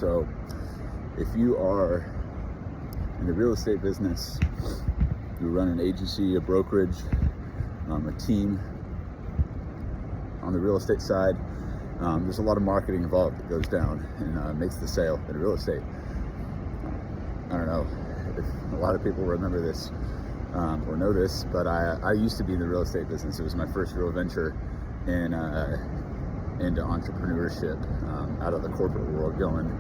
So if you are in the real estate business, you run an agency, a brokerage, a team on the real estate side, there's a lot of marketing involved that goes down and makes the sale in real estate. I don't know if a lot of people remember this or know this, but I used to be in the real estate business. It was my first real venture into entrepreneurship, out of the corporate world, going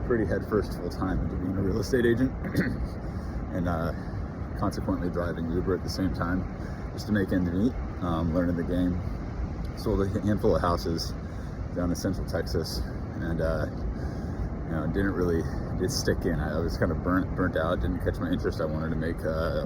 pretty headfirst full time into being a real estate agent and consequently driving Uber at the same time just to make ends meet, learning the game. Sold a handful of houses down in Central Texas, and didn't stick in. I was kind of burnt out, didn't catch my interest. I wanted to make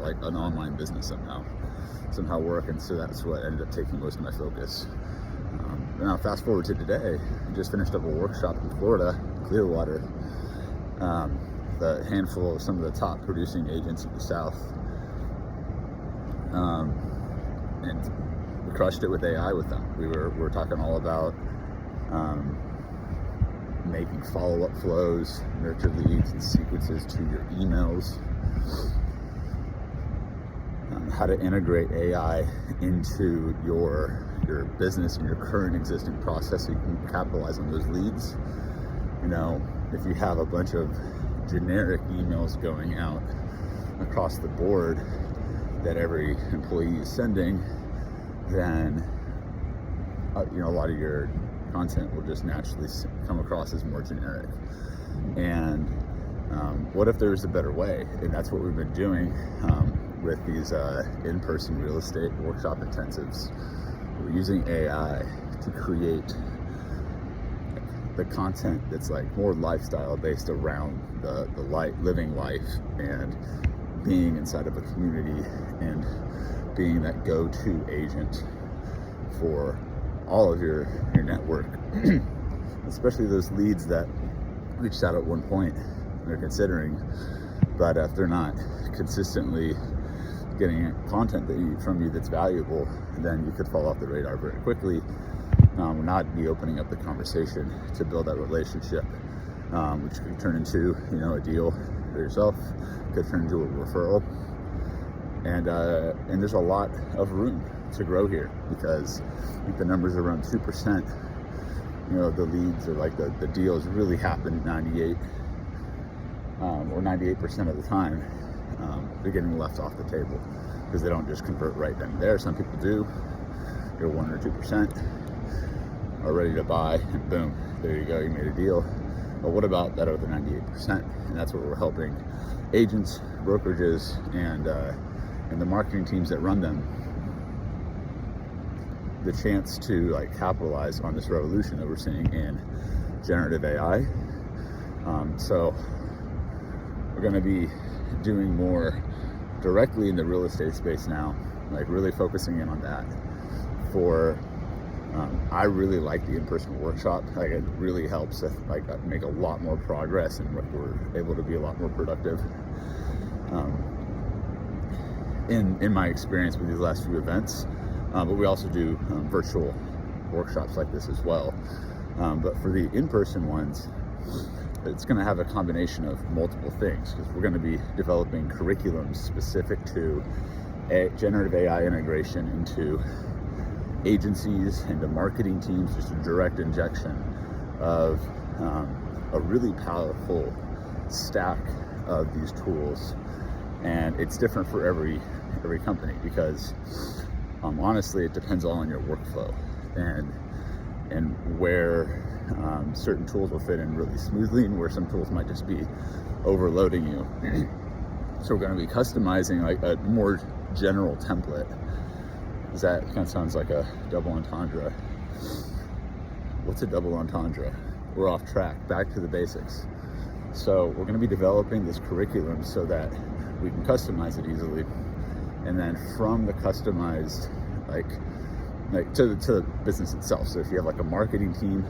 like an online business somehow work, and so that's what ended up taking most of my focus. Now fast forward to today, I just finished up a workshop in Florida, Clearwater, the handful of some of the top producing agents in the South, and we crushed it with AI with them. We were talking all about making follow-up flows, nurture leads and sequences to your emails, how to integrate AI into your business and your current existing process so you can capitalize on those leads. If you have a bunch of generic emails going out across the board that every employee is sending, then a lot of your content will just naturally come across as more generic. And what if there was a better way? And that's what we've been doing with these in-person real estate workshop intensives. We're using AI to create the content that's like more lifestyle based around the living life and being inside of a community and being that go-to agent for all of your network, especially those leads that reached out at one point they're considering, but if they're not consistently getting content from you that's valuable, then you could fall off the radar very quickly, or not be opening up the conversation to build that relationship, which could turn into a deal for yourself, could turn into a referral, and there's a lot of room to grow here, because I think the numbers are around 2%. The leads or like the deals really happen 98 or 98% of the time. They're getting left off the table because they don't just convert right then and there. Some people do. You're 1 or 2% are ready to buy, and boom, there you go, you made a deal. But what about that other 98%? And that's what we're helping agents, brokerages, and the marketing teams that run them, the chance to capitalize on this revolution that we're seeing in generative AI. So we're going to be doing more directly in the real estate space now, really focusing in on that. I really like the in-person workshop. It really helps us make a lot more progress, and we're able to be a lot more productive. In my experience with these last few events, but we also do virtual workshops like this as well. But for the in-person ones, it's going to have a combination of multiple things, because we're going to be developing curriculums specific to generative AI integration into agencies, into marketing teams, just a direct injection of a really powerful stack of these tools. And it's different for every company, because honestly, it depends all on your workflow and where certain tools will fit in really smoothly, and where some tools might just be overloading you. So we're going to be customizing a more general template. That kind of sounds like a double entendre. What's a double entendre? We're off track, back to the basics. So we're going to be developing this curriculum so that we can customize it easily, and then from the customized to the business itself. So if you have a marketing team,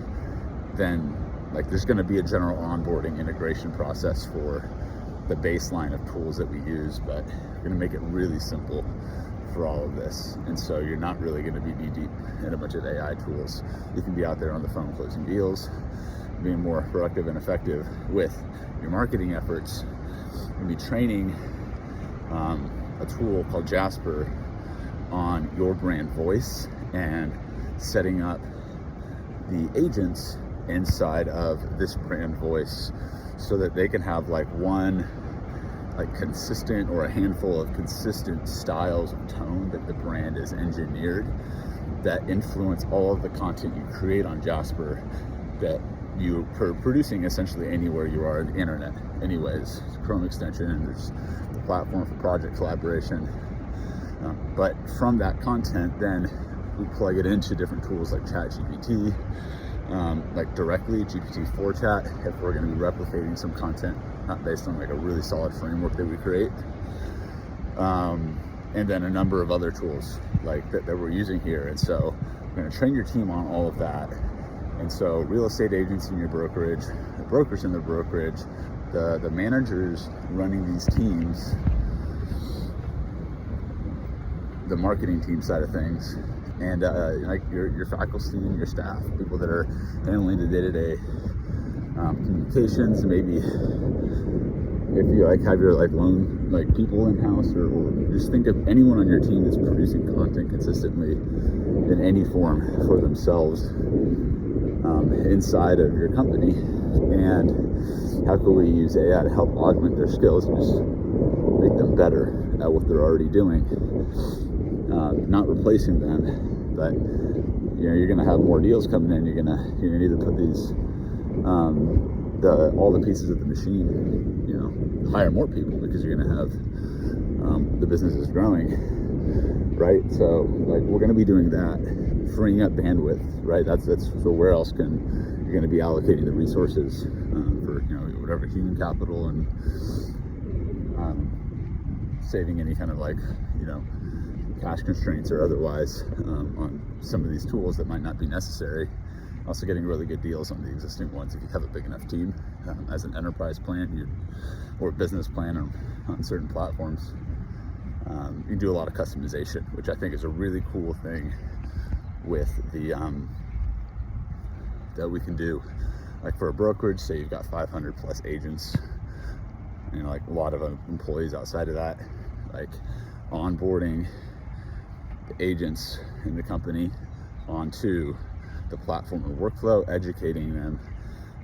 then there's going to be a general onboarding integration process for the baseline of tools that we use, but we're going to make it really simple for all of this. And so you're not really going to be knee deep in a bunch of AI tools. You can be out there on the phone closing deals. being more productive and effective with your marketing efforts, you'll be training a tool called Jasper on your brand voice and setting up the agents inside of this brand voice so that they can have like one like consistent or a handful of consistent styles of tone that the brand is engineered that influence all of the content you create on Jasper that you are producing essentially anywhere you are on the internet. Anyways, it's a Chrome extension and there's the platform for project collaboration. But from that content, then we plug it into different tools like ChatGPT, like directly GPT-4 chat if we're going to be replicating some content not based on like a really solid framework that we create. And then a number of other tools like that we're using here. And so we're going to train your team on all of that. And so real estate agents in your brokerage, the brokers in the brokerage, the managers running these teams, the marketing team side of things, and like your faculty and your staff, people that are handling the day-to-day communications. Maybe if you like have your like loan like people in house, or just think of anyone on your team that's producing content consistently in any form for themselves inside of your company, and how can we use AI to help augment their skills and just make them better at what they're already doing, not replacing them, but you're gonna have more deals coming in. You're gonna either put these all the pieces of the machine, hire more people because you're gonna have the business is growing, right? So like we're gonna be doing that, freeing up bandwidth, right? That's so where else can you're gonna be allocating the resources for whatever human capital and saving any kind of like cash constraints or otherwise on some of these tools that might not be necessary. Also getting really good deals on the existing ones if you have a big enough team. As an enterprise plan or business plan on certain platforms, you can do a lot of customization, which I think is a really cool thing with the that we can do. Like for a brokerage, say you've got 500 plus agents, like a lot of employees outside of that, like onboarding the agents in the company onto the platform and workflow, educating them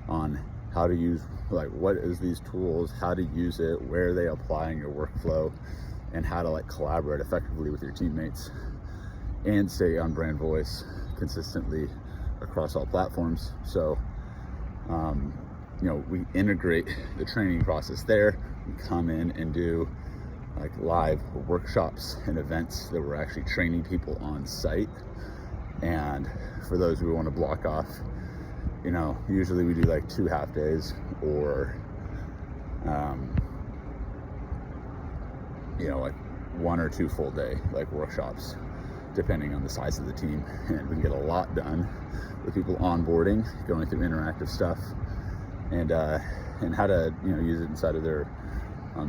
on how to use, like what is these tools, how to use it, where they apply in your workflow, and how to like collaborate effectively with your teammates and stay on brand voice consistently across all platforms. So we integrate the training process there. We come in and do like live workshops and events that we're actually training people on site. And for those who want to block off, usually we do like 2 half days or like 1 or 2 full day like workshops, depending on the size of the team. And we can get a lot done with people onboarding, going through interactive stuff, and how to use it inside of their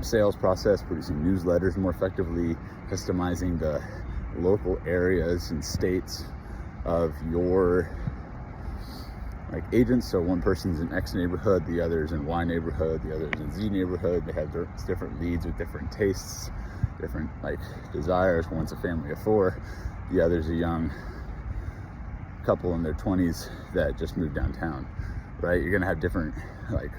sales process, producing newsletters more effectively, customizing the local areas and states of your like agents. So one person's in X neighborhood, the other's in Y neighborhood, the other's in Z neighborhood. They have different leads with different tastes, different like desires. One's a family of 4, the other's a young couple in their 20s that just moved downtown, right? You're gonna have different like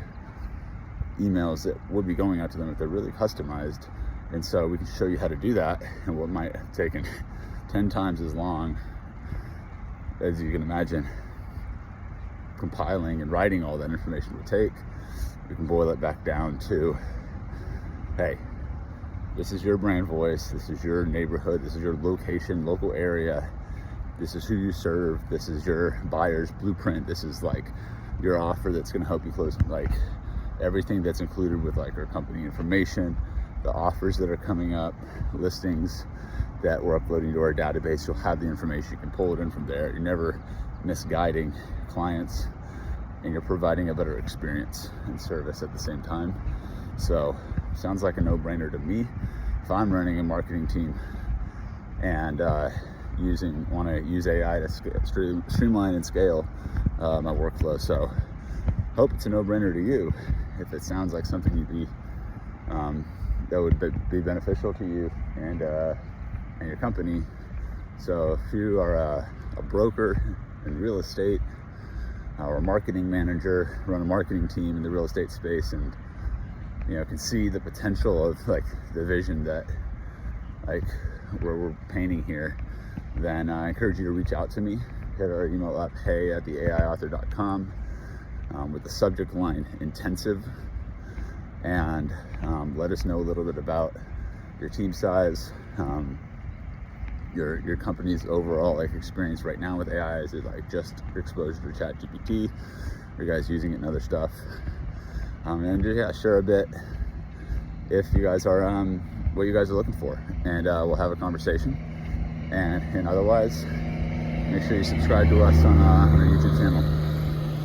emails that would be going out to them if they're really customized. And so we can show you how to do that, and what might have taken 10 times as long as you can imagine compiling and writing all that information would take. We can boil it back down to, hey, this is your brand voice, this is your neighborhood, this is your location, local area, this is who you serve, this is your buyer's blueprint, this is like your offer that's going to help you close, like everything that's included with like our company information, the offers that are coming up, listings that we're uploading to our database. You'll have the information, you can pull it in from there. You're never misguiding clients, and you're providing a better experience and service at the same time. So sounds like a no-brainer to me if I'm running a marketing team and want to use AI to streamline and scale my workflow. So hope it's a no-brainer to you if it sounds like something you'd be that would be beneficial to you and your company. So if you are a broker in real estate or a marketing manager, run a marketing team in the real estate space, and can see the potential of like the vision that like where we're painting here, then I encourage you to reach out to me. Hit our email up, hey@theaiauthor.com, with the subject line intensive, and let us know a little bit about your team size, your company's overall like experience right now with AI. Is it like just your exposure to ChatGPT? Are you guys using it in other stuff? And just share a bit if you guys are what you guys are looking for, and we'll have a conversation. And otherwise, make sure you subscribe to us on our YouTube channel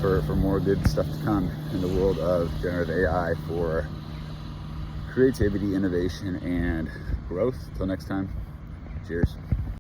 for more good stuff to come in the world of generative AI for creativity, innovation, and growth. Till next time, cheers.